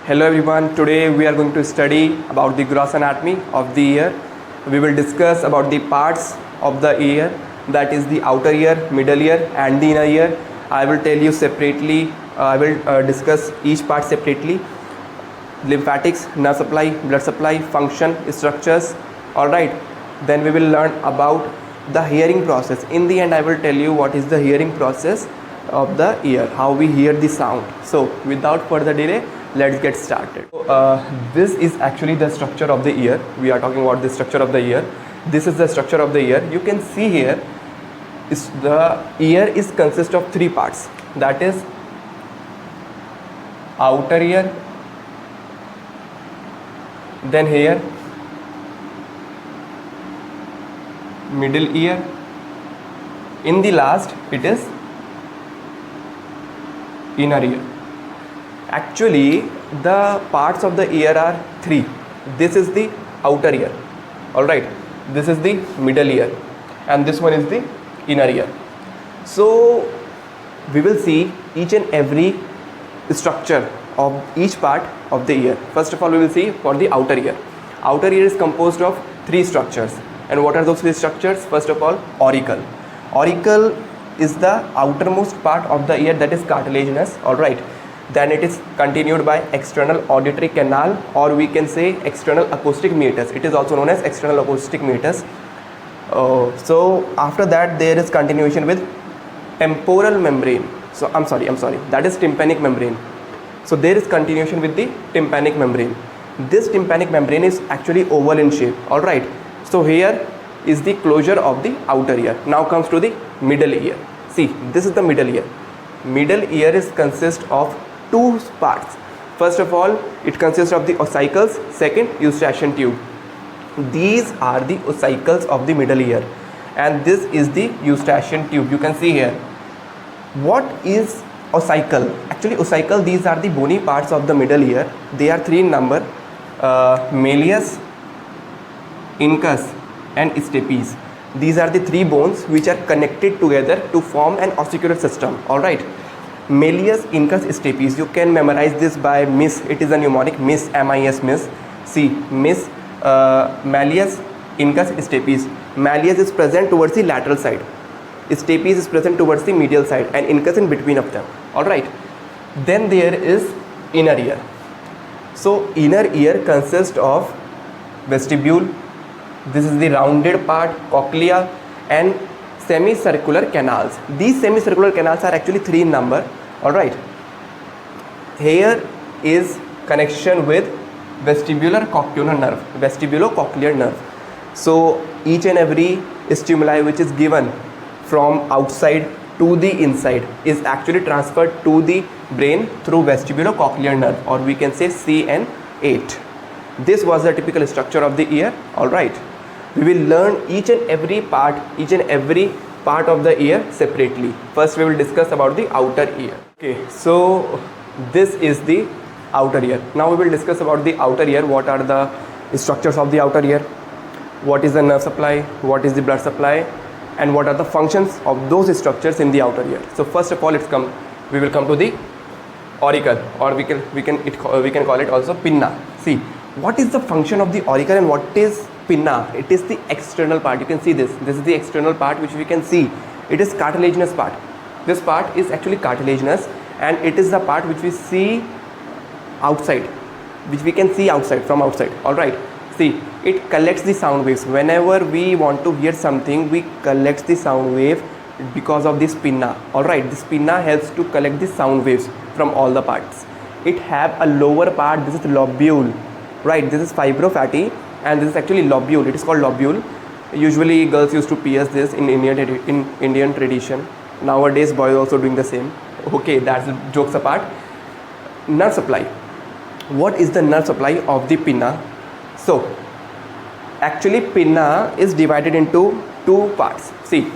Hello everyone, today we are going to study about the gross anatomy of the ear. We will discuss about the parts of the ear, that is the outer ear, middle ear and the inner ear. I will tell you separately, I will discuss each part separately. Lymphatics, nerve supply, blood supply, function, structures, alright. Then we will learn about the hearing process. In the end I will tell you what is the hearing process of the ear, how we hear the sound. So without further delay, let's get started. This is actually the structure of the ear. We are talking about the structure of the ear. This is the structure of the ear. You can see here is the ear is consist of three parts, that is outer ear, then here middle ear, in the last it is inner ear. Actually the parts of the ear are three. This is the outer ear, alright, this is the middle ear and this one is the inner ear. So we will see each and every structure of each part of the ear. First of all, we will see for the outer ear. Outer ear is composed of three structures. And what are those three structures? First of all, auricle. Auricle is the outermost part of the ear, that is cartilaginous, alright. Then it is continued by external auditory canal, or we can say external acoustic meatus. It is also known as external acoustic meatus. So after that there is continuation with temporal membrane. So that is tympanic membrane. So there is continuation with the tympanic membrane. This tympanic membrane is actually oval in shape, alright. So here is the closure of the outer ear. Now comes to the middle ear. See, this is the middle ear. Middle ear is consist of two parts. First of all, it consists of the ossicles, second eustachian tube. These are the ossicles of the middle ear and this is the eustachian tube. You can see here. What is ossicle? Actually ossicle, these are the bony parts of the middle ear. They are three in number, malleus, incus and stapes. These are the three bones which are connected together to form an ossicular system, alright. Malleus, incus, stapes, you can memorize this by MIS. It is a mnemonic, MIS, M-I-S, MIS. See, MIS, malleus, incus, stapes. Malleus is present towards the lateral side, stapes is present towards the medial side and incus in between of them, alright. Then there is inner ear. So inner ear consists of vestibule, this is the rounded part, cochlea and semicircular canals. These semicircular canals are actually three in number, alright. Here is connection with vestibular-cochlear nerve, vestibulo-cochlear nerve. So each and every stimuli which is given from outside to the inside is actually transferred to the brain through vestibulo-cochlear nerve, or we can say CN8. This was the typical structure of the ear, alright. We will learn each and every part of the ear separately. First we will discuss about the outer ear. Okay, so this is the outer ear. Now we will discuss about the outer ear. What are the structures of the outer ear? What is the nerve supply? What is the blood supply? And what are the functions of those structures in the outer ear? So first of all, we will come to the auricle, or we can call it also pinna. See, what is the function of the auricle and what is pinna? It is the external part. You can see this. This is the external part which we can see. It is cartilaginous part. This part is actually cartilaginous and it is the part which we see outside, which we can see outside, from outside, alright. See, it collects the sound waves. Whenever we want to hear something, we collect the sound wave because of this pinna, alright. This pinna helps to collect the sound waves from all the parts. It have a lower part, this is lobule, right. This is fibrofatty and this is actually lobule. It is called lobule. Usually girls used to pierce this in Indian tradition. Nowadays boys also doing the same. Okay, that's jokes apart. Nerve supply. What is the nerve supply of the pinna? So actually pinna is divided into two parts. See,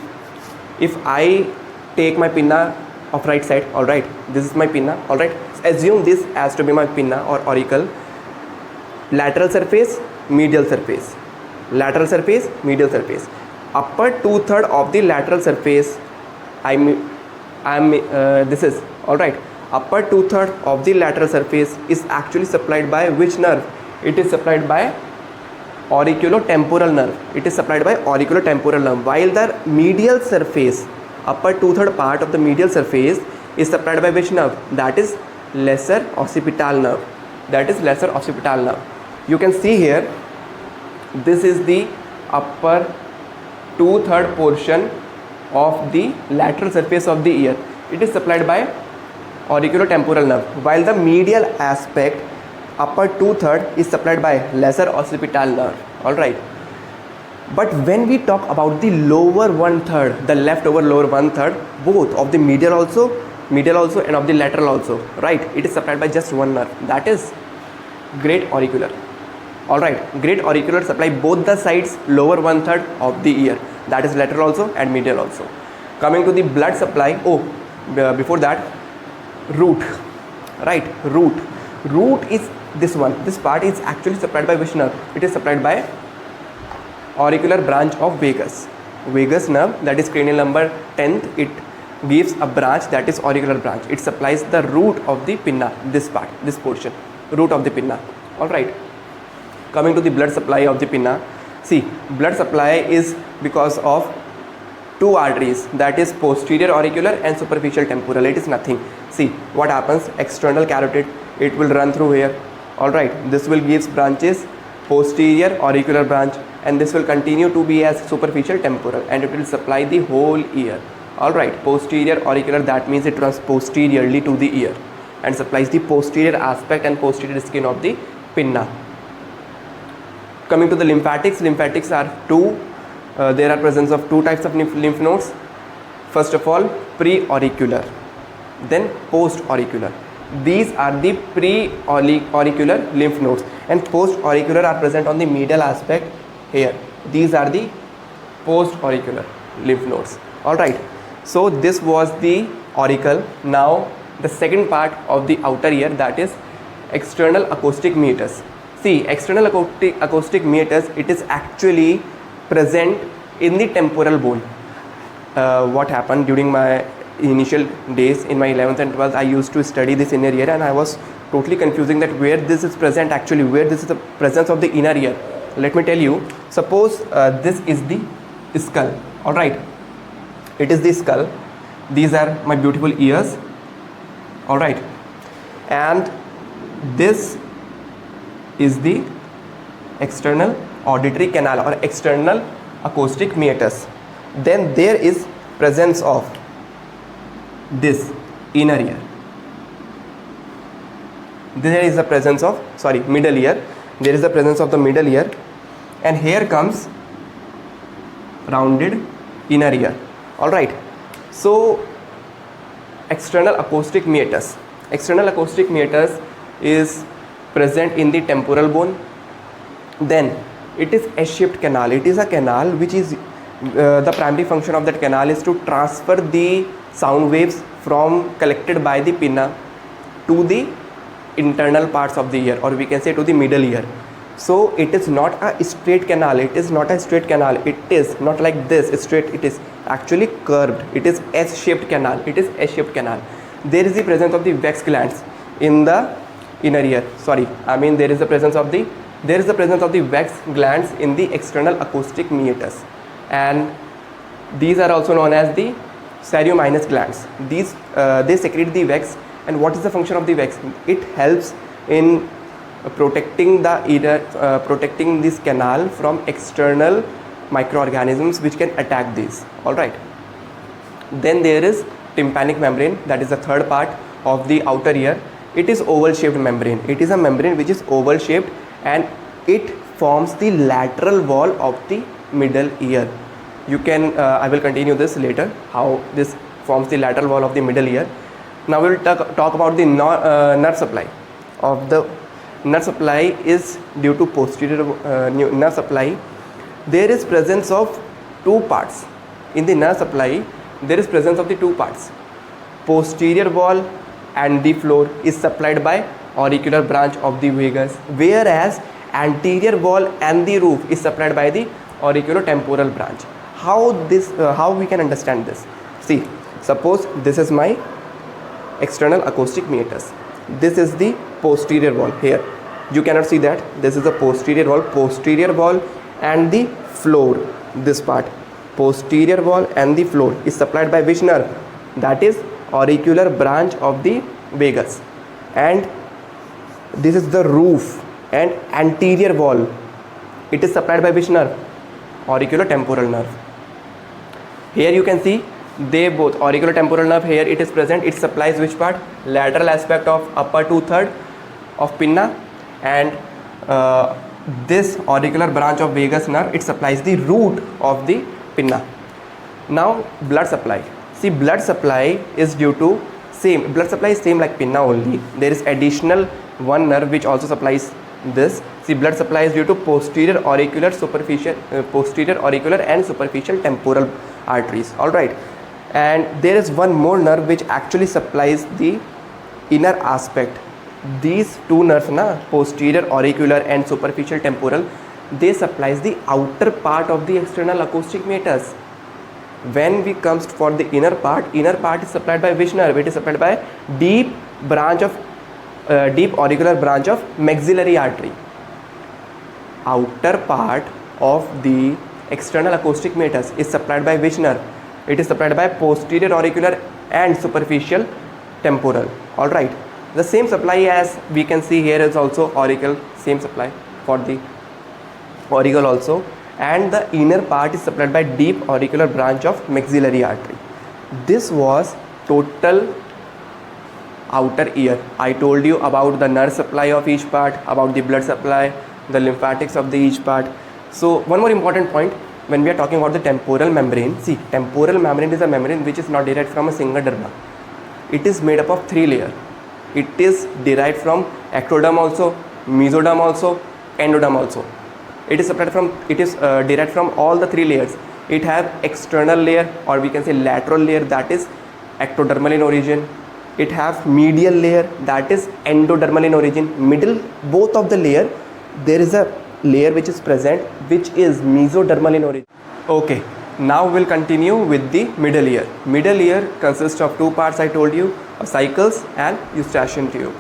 if I take my pinna of right side, alright, this is my pinna, alright. Assume this as to be my pinna or auricle. Lateral surface, medial surface, lateral surface, medial surface. Upper 2/3 of the lateral surface, this is alright. upper two-third of the lateral surface is actually supplied by which nerve? It is supplied by auriculotemporal nerve. It is supplied by auriculotemporal nerve, while the medial surface, upper two-third part of the medial surface is supplied by which nerve? That is lesser occipital nerve. That is lesser occipital nerve. You can see here, this is the upper two-third portion of the lateral surface of the ear. It is supplied by auriculotemporal nerve, while the medial aspect, upper two-third, is supplied by lesser occipital nerve. All right. But when we talk about the lower one-third, the leftover lower one-third, both of the medial also and of the lateral also, right, it is supplied by just one nerve, that is great auricular. All right, great auricular supply both the sides, lower one-third of the ear, that is lateral also and medial also. Coming to the blood supply, before that, root, right, root is this one. This part is actually supplied by which nerve? It is supplied by auricular branch of vagus nerve, that is cranial number 10th. It gives a branch, that is auricular branch. It supplies the root of the pinna, this part, this portion, root of the pinna. All right. Coming to the blood supply of the pinna, see, blood supply is because of two arteries, that is posterior auricular and superficial temporal. It is nothing. See what happens, external carotid, it will run through here. All right, this will give branches, posterior auricular branch, and this will continue to be as superficial temporal, and it will supply the whole ear. All right, posterior auricular, that means it runs posteriorly to the ear and supplies the posterior aspect and posterior skin of the pinna. Coming to the lymphatics are two. There are presence of two types of lymph nodes. First of all, pre-auricular, then post-auricular. These are the pre-auricular lymph nodes, and post-auricular are present on the medial aspect here. These are the post-auricular lymph nodes. All right. So this was the auricle. Now the second part of the outer ear, that is external acoustic meatus. See, external acoustic meatus, it is actually present in the temporal bone. What happened during my initial days in my 11th and 12th, I used to study this inner ear, and I was totally confusing that where this is present actually, where this is the presence of the inner ear. Let me tell you, suppose this is the skull. All right, it is the skull. These are my beautiful ears. All right, and this is the external auditory canal or external acoustic meatus. Then there is presence of this inner ear. There is the presence of middle ear. There is the presence of the middle ear, and here comes rounded inner ear. All right. So external acoustic meatus. External acoustic meatus is present in the temporal bone. Then it is S-shaped canal. It is a canal which is the primary function of that canal is to transfer the sound waves from collected by the pinna to the internal parts of the ear, or we can say to the middle ear. So it is not a straight canal. It is not a straight canal. It is not like this straight. It is actually curved. It is S-shaped canal. It is S-shaped canal. There is the presence of the wax glands in the inner ear. There is the presence of the wax glands in the external acoustic meatus, and these are also known as the ceruminous glands. These they secrete the wax. And what is the function of the wax? It helps in protecting the ear, protecting this canal from external microorganisms which can attack these. All right. Then there is tympanic membrane. That is the third part of the outer ear. It is oval shaped membrane. It is a membrane which is oval shaped, and it forms the lateral wall of the middle ear. You can I will continue this later, how this forms the lateral wall of the middle ear. Now we will talk about the nerve supply. Of the nerve supply is due to posterior nerve supply. There is presence of two parts. In the nerve supply, there is presence of the two parts. Posterior wall and the floor is supplied by auricular branch of the vagus, whereas anterior wall and the roof is supplied by the auriculotemporal branch. How we can understand this? See, suppose this is my external acoustic meatus. This is the posterior wall. Here you cannot see that. This is the posterior wall and the floor. This part, posterior wall and the floor, is supplied by which nerve? That is auricular branch of the vagus. And this is the roof and anterior wall. It is supplied by which nerve? Auricular temporal nerve. Here you can see they both, auricular temporal nerve, here it is present. It supplies which part? Lateral aspect of upper 2/3 of pinna, and this auricular branch of vagus nerve, it supplies the root of the pinna. Now blood supply. See, blood supply is due to blood supply is same like pinna only. There is additional one nerve which also supplies this. See, blood supply is due to posterior auricular and superficial temporal arteries. All right, and there is one more nerve which actually supplies the inner aspect. These two nerves, posterior auricular and superficial temporal, they supplies the outer part of the external acoustic meatus. When we comes for the inner part is supplied by which nerve? It is supplied by deep auricular branch of maxillary artery. Outer part of the external acoustic meatus is supplied by which nerve? It is supplied by posterior auricular and superficial temporal. All right, the same supply as we can see here is also auricle, same supply for the auricle also, and the inner part is supplied by deep auricular branch of maxillary artery. This was total outer ear. I told you about the nerve supply of each part, about the blood supply, the lymphatics of the each part. So one more important point when we are talking about the temporal membrane. See, temporal membrane is a membrane which is not derived from a single derma. It is made up of 3 layers. It is derived from ectoderm also, mesoderm also, endoderm also. It is derived from all the 3 layers. It have external layer, or we can say lateral layer, that is ectodermal in origin. It have medial layer, that is endodermal in origin. Middle, both of the layer, there is a layer which is present which is mesodermal in origin. Okay, now we'll continue with the middle ear. Middle ear consists of 2 parts, I told you, ossicles and eustachian tube.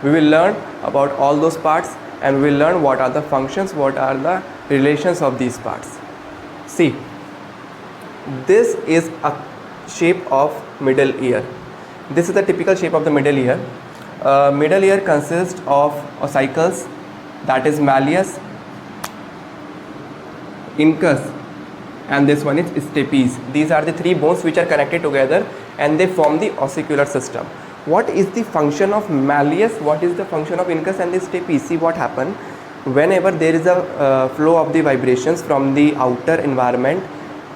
We will learn about all those parts, and we will learn what are the functions, what are the relations of these parts. See, this is a shape of middle ear. This is the typical shape of the middle ear. Middle ear consists of ossicles, that is malleus, incus, and this one is stapes. These are the 3 bones which are connected together and they form the ossicular system. What is the function of malleus? What is the function of incus and the stapes? See what happens whenever there is a flow of the vibrations from the outer environment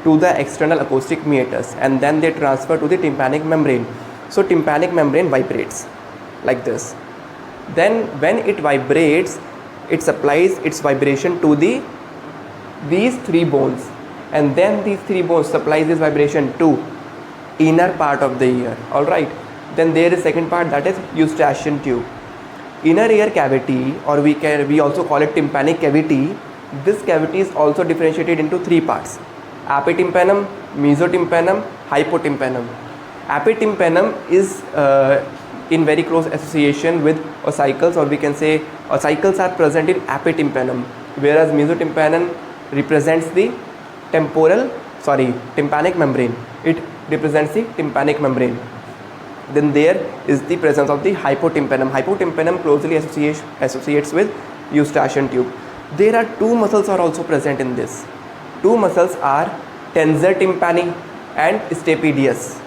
to the external acoustic meatus, and then they transfer to the tympanic membrane. So tympanic membrane vibrates like this. Then when it vibrates, it supplies its vibration to these 3 bones, and then these 3 bones supplies this vibration to inner part of the ear. All right, then there is second part, that is eustachian tube. Inner ear cavity, or we also call it tympanic cavity. This cavity is also differentiated into 3 parts: epitympanum, mesotympanum, hypotympanum. Epitympanum is in very close association with ossicles, or we can say ossicles are present in epitympanum, whereas mesotympanum represents the tympanic membrane. It represents the tympanic membrane. Then there is the presence of the hypotympanum. Hypotympanum closely associates with eustachian tube. There are 2 muscles are also present in this. 2 muscles are tensor tympani and stapedius.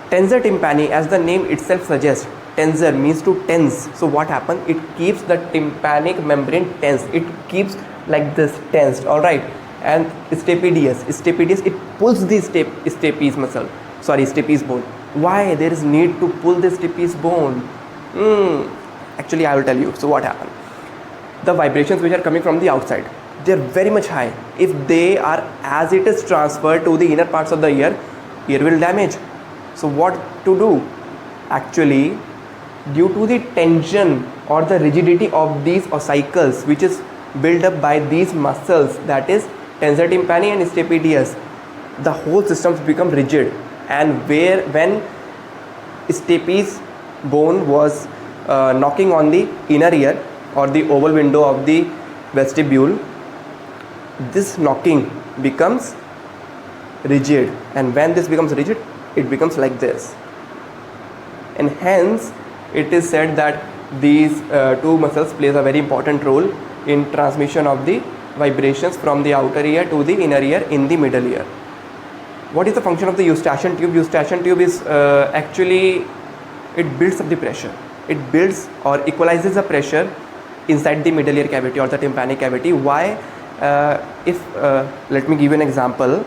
Tensor tympani, as the name itself suggests, tensor means to tense. So what happens? It keeps the tympanic membrane tense. It keeps like this tensed. All right. And stapedius, it pulls the stapes bone. Why there is need to pull the stapes bone? Actually, I will tell you. So what happened? The vibrations which are coming from the outside, they are very much high. If they are as it is transferred to the inner parts of the ear will damage. So what to do? Actually, due to the tension or the rigidity of these ossicles, which is built up by these muscles, that is tensor tympani and stapedius, the whole systems become rigid, and when stapes bone was knocking on the inner ear or the oval window of the vestibule, this knocking becomes rigid, and when this becomes rigid, it becomes like this, and hence it is said that these two muscles plays a very important role in transmission of the vibrations from the outer ear to the inner ear in the middle ear. What is the function of the eustachian tube? Eustachian tube is actually, it builds up the pressure. It builds or equalizes the pressure inside the middle ear cavity or the tympanic cavity. Why? Let me give you an example.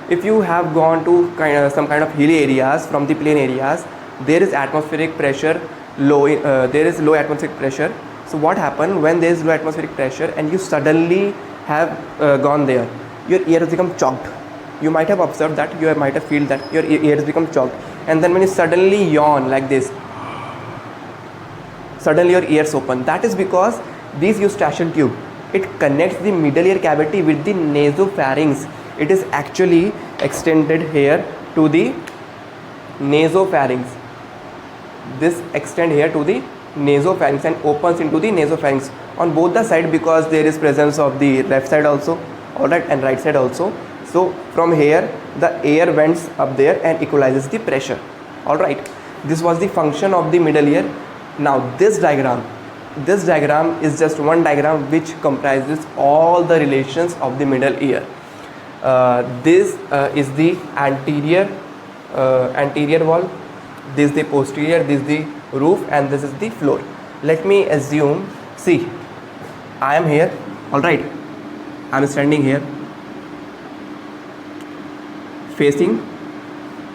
If you have gone to some kind of hilly areas from the plain areas, there is atmospheric pressure low. There is low atmospheric pressure. So what happens when there is low atmospheric pressure and you suddenly have gone there? Your ear has become choked. You might have observed that. You might have feel that your ear has become choked. And then when you suddenly yawn like this, suddenly your ears open. That is because this eustachian tube, it connects the middle ear cavity with the nasopharynx. It is actually extended here to the nasopharynx. This extend here to the nasopharynx and opens into the nasopharynx on both the side, because there is presence of the left side also, alright, and right side also. So from here the air vents up there and equalizes the pressure, alright. This was the function of the middle ear. Now this diagram is just one diagram which comprises all the relations of the middle ear. This is the anterior wall, this is the posterior, this is the roof, and this is the floor. Let me assume, see, I am here, alright, I am standing here facing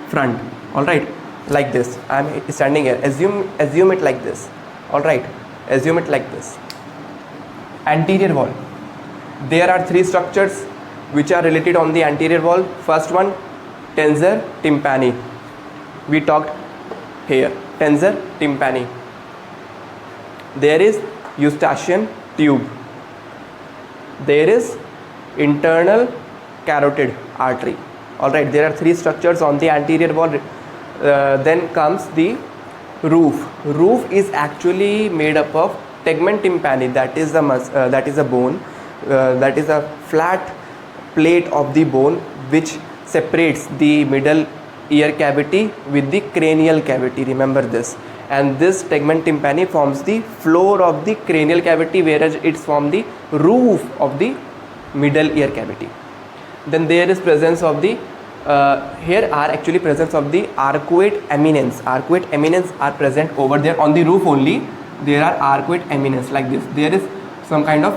front, alright, like this. I am standing here, assume it like this, alright, assume it like this. Anterior wall, there are three structures which are related on the anterior wall. First one, tensor tympani. We talked here, tensor tympani. There is eustachian tube. There is internal carotid artery. Alright, there are three structures on the anterior wall. Then comes the roof. Roof is actually made up of tegmen tympani. That is a bone. That is a flat plate of the bone which separates the middle ear cavity with the cranial cavity. Remember this. And this tegmen tympani forms the floor of the cranial cavity, whereas it's from the roof of the middle ear cavity. Then there is presence of the here are actually presence of the arcuate eminence. Arcuate eminence are present over there on the roof only. There are arcuate eminence like this. There is some kind of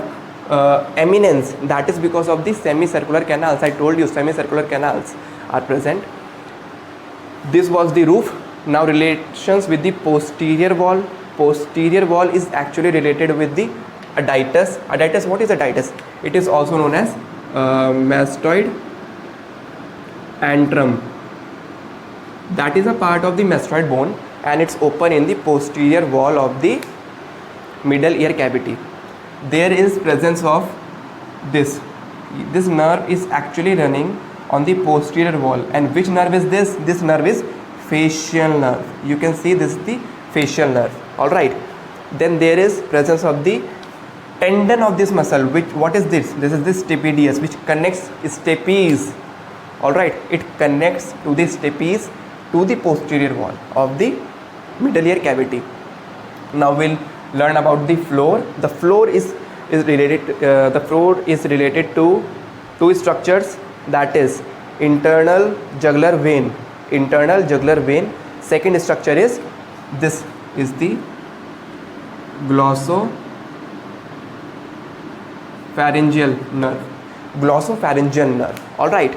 eminence, that is because of the semicircular canals. I told you semicircular canals are present. This was the roof. Now relations with the posterior wall. Posterior wall is actually related with the additus. Additus, what is additus? It is also known as mastoid antrum. That is a part of the mastoid bone and it's open in the posterior wall of the middle ear cavity. There is presence of this nerve is actually running on the posterior wall. And which nerve is this? This nerve is facial nerve. You can see this is the facial nerve, alright. Then there is presence of the tendon of this muscle. What is this? This is the stapedius, which connects stapes, alright. It connects to the stapes to the posterior wall of the middle ear cavity. Now we'll learn about the floor. The floor is related to two structures, that is internal jugular vein. Second structure is this is the glossopharyngeal nerve. Alright,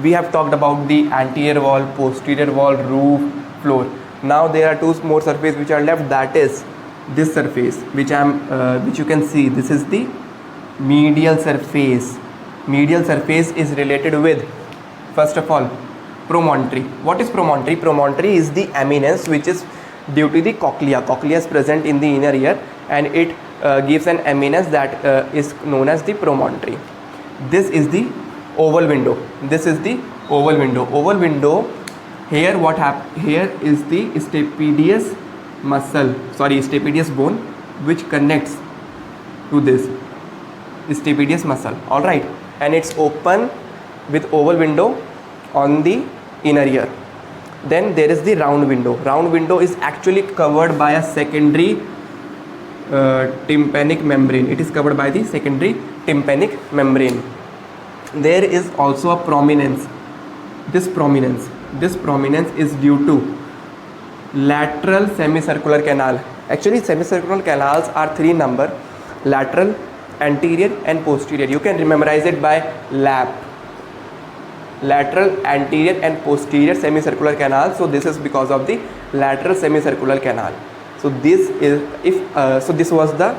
we have talked about the anterior wall, posterior wall, roof, floor. Now there are two more surfaces which are left, that is this surface which you can see. This is the medial surface. Medial surface is related with, first of all, promontory. What is promontory? Promontory is the eminence which is due to the cochlea. Cochlea is present in the inner ear and it gives an eminence that is known as the promontory. This is the oval window. Oval window Here what happened? Here is the stapedius stapedius bone, which connects to this stapedius muscle. All right, and it's open with oval window on the inner ear. Then there is the round window. Round window is actually covered by a secondary tympanic membrane. It is covered by the secondary tympanic membrane. There is also a prominence. This prominence is due to lateral semicircular canal. Actually, semicircular canals are 3 number: lateral, anterior and posterior. You can memorize it by LAP. Lateral, anterior and posterior semicircular canal. So this is because of the lateral semicircular canal. So this is so this was the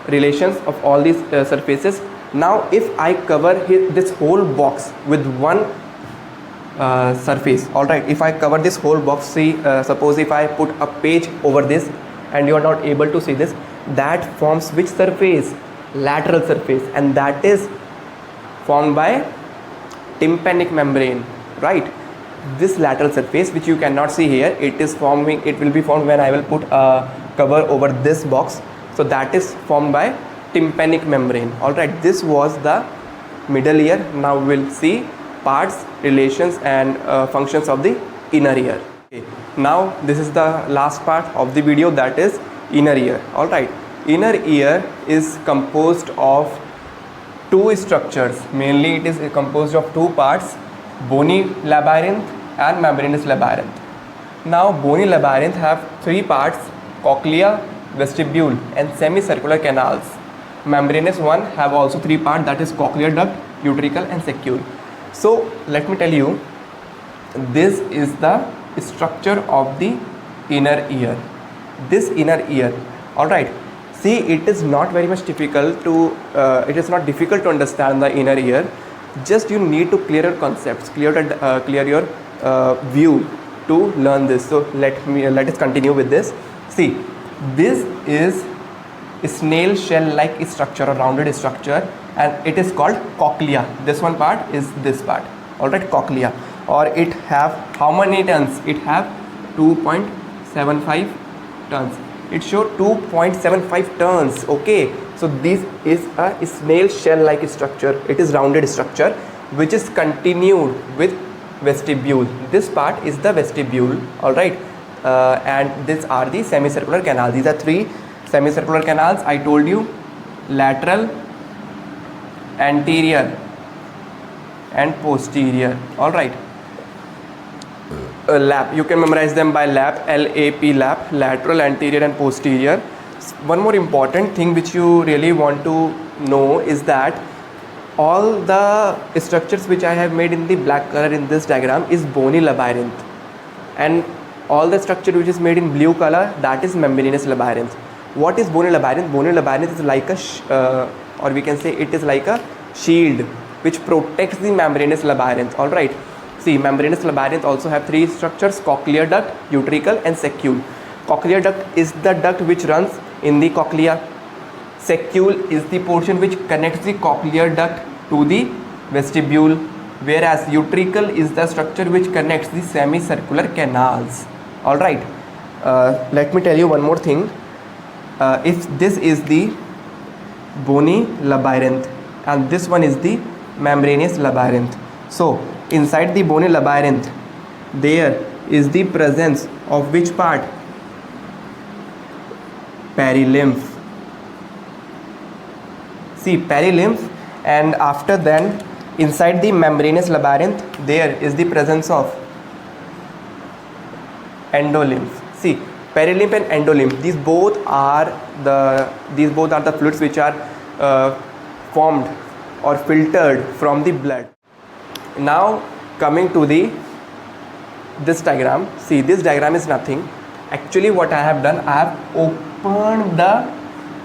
relations of all these surfaces. Now if I cover this whole box with one surface, all right, if I cover this whole box, see, suppose if I put a page over this and you are not able to see this, that forms which surface? Lateral surface, and that is formed by tympanic membrane, right? This lateral surface, which you cannot see here, it will be formed when I will put a cover over this box. So that is formed by tympanic membrane. All right, this was the middle ear. Now we will see parts, relations and functions of the inner ear. Okay. Now this is the last part of the video, that is inner ear. All right, inner ear is composed of 2 structures. Mainly it is composed of 2 parts: bony labyrinth and membranous labyrinth. Now bony labyrinth have 3 parts: cochlea, vestibule and semicircular canals. Membranous one have also 3 parts, that is cochlear duct, utricle and saccule. So let me tell you, this is the structure of the inner ear. This inner ear, all right. See, it is not very much difficult to it is not difficult to understand the inner ear. Just you need to clear your concepts, clear your view to learn this. So let us continue with this. See, this is a snail shell like structure, a rounded structure, and it is called cochlea. This one part is this part, all right, cochlea. Or it have how many tons? It have 2.75 tons. It shows 2.75 tons. Okay, so this is a snail shell like structure. It is rounded structure which is continued with vestibule. This part is the vestibule, all right, and these are the semicircular canals. These are 3 semicircular canals. I told you: lateral, anterior and posterior. All right, LAP, you can memorize them by LAP, LAP, LAP, lateral, anterior and posterior. One more important thing which you really want to know is that all the structures which I have made in the black color in this diagram is bony labyrinth, and all the structure which is made in blue color, that is membranous labyrinth. What is bony labyrinth? Bony labyrinth is like a or we can say it is like a shield which protects the membranous labyrinth. All right, see, membranous labyrinth also have 3 structures: cochlear duct, utricle and saccule. Cochlear duct is the duct which runs in the cochlea. Saccule is the portion which connects the cochlear duct to the vestibule, whereas utricle is the structure which connects the semicircular canals. All right, let me tell you one more thing. If this is the bony labyrinth and this one is the membranous labyrinth, so inside the bony labyrinth there is the presence of which part? Perilymph. See, perilymph, and after then inside the membranous labyrinth there is the presence of endolymph. See, perilymph and endolymph, these both are the fluids which are formed or filtered from the blood. Now coming to this diagram, see, this diagram is nothing. Actually what I have done, I have opened the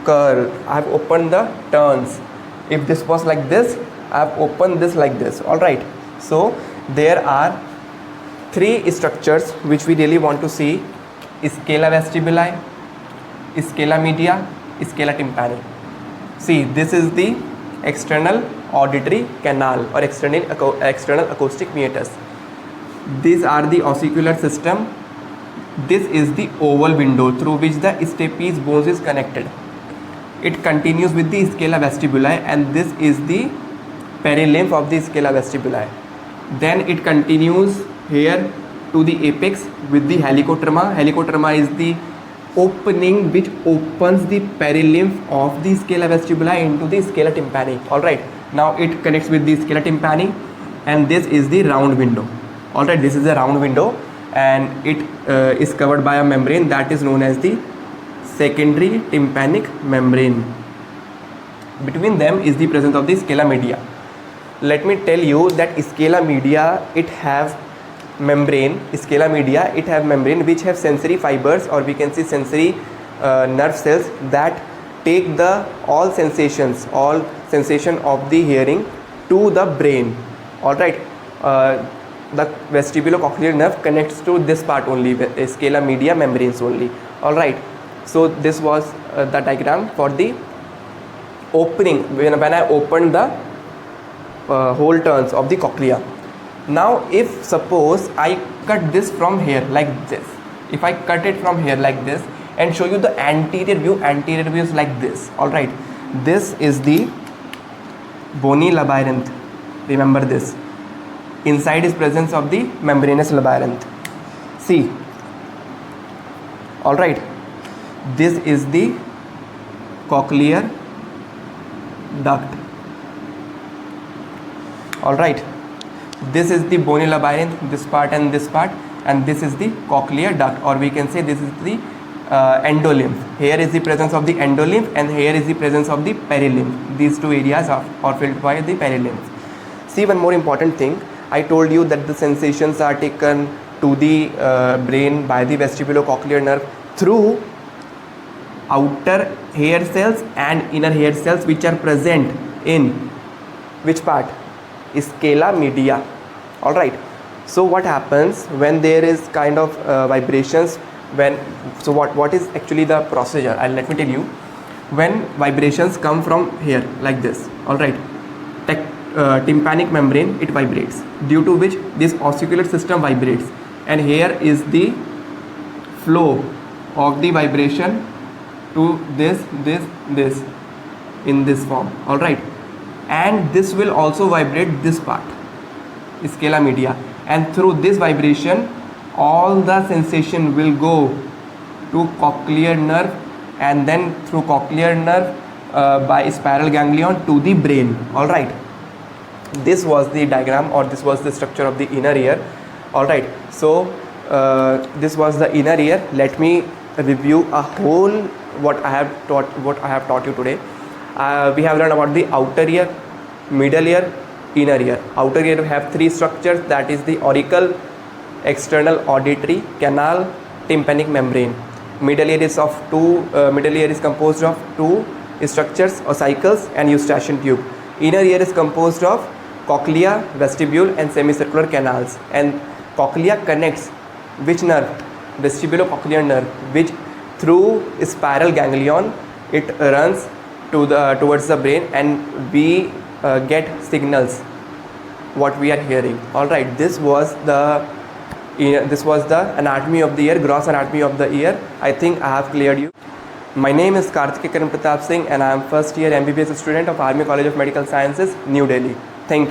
curve, I have opened the turns. If this was like this, I have opened this like this. All right, so there are 3 structures which we really want to see: scala vestibuli, scala media, scala tympani. See, this is the external auditory canal or external acoustic meatus. These are the ossicular system. This is the oval window through which the stapes bones is connected. It continues with the scala vestibuli, and this is the perilymph of the scala vestibuli. Then it continues here to the apex with the helicoderma. Helicoderma is the opening which opens the perilymph of the scala vestibuli into the scala tympani. Alright, now it connects with the scala tympani, and this is the round window. Alright, this is a round window, and it is covered by a membrane that is known as the secondary tympanic membrane. Between them is the presence of the scala media. Let me tell you that scala media, it have membrane. Scala media, it have membrane which have sensory fibers, or we can say sensory nerve cells that take the all sensation of the hearing to the brain. All right, the vestibulocochlear nerve connects to this part only, scala media membranes only. All right, so this was the diagram for the opening when I opened the whole turns of the cochlea. Now if suppose I cut this from here like this, if I cut it from here like this and show you the anterior view is like this. All right, this is the bony labyrinth. Remember this. Inside is presence of the membranous labyrinth. See. All right, this is the cochlear duct. All right, this is the bony labyrinth, this part and this part, and this is the cochlear duct, or we can say this is the endolymph. Here is the presence of the endolymph, and here is the presence of the perilymph. These two areas are filled by the perilymph. See, one more important thing. I told you that the sensations are taken to the brain by the vestibulocochlear nerve through outer hair cells and inner hair cells, which are present in which part? Scala media. All right, so what happens when there is kind of vibrations, so what is actually the procedure? Let me tell you. When vibrations come from here like this, all right, tympanic membrane, it vibrates, due to which this ossicular system vibrates, and here is the flow of the vibration to this in this form. All right, and this will also vibrate this part, scala media, and through this vibration all the sensation will go to cochlear nerve, and then through cochlear nerve by spiral ganglion to the brain. All right, this was the diagram, or this was the structure of the inner ear. All right, so this was the inner ear. Let me review a whole what I have taught you today. We have learned about the outer ear, middle ear, inner ear. Outer ear have three structures, that is the auricle, external auditory canal, tympanic membrane. Middle ear is composed of two structures, ossicles and eustachian tube. Inner ear is composed of cochlea, vestibule and semicircular canals, and cochlea connects which nerve? Vestibulocochlear nerve, which through spiral ganglion it runs towards the brain, and we get signals what we are hearing. All right, this was the anatomy of the ear, gross anatomy of the ear. I think I have cleared you. My name is Karthikeyan Pratap Singh, and I am first year MBBS student of Army College of Medical Sciences, New Delhi.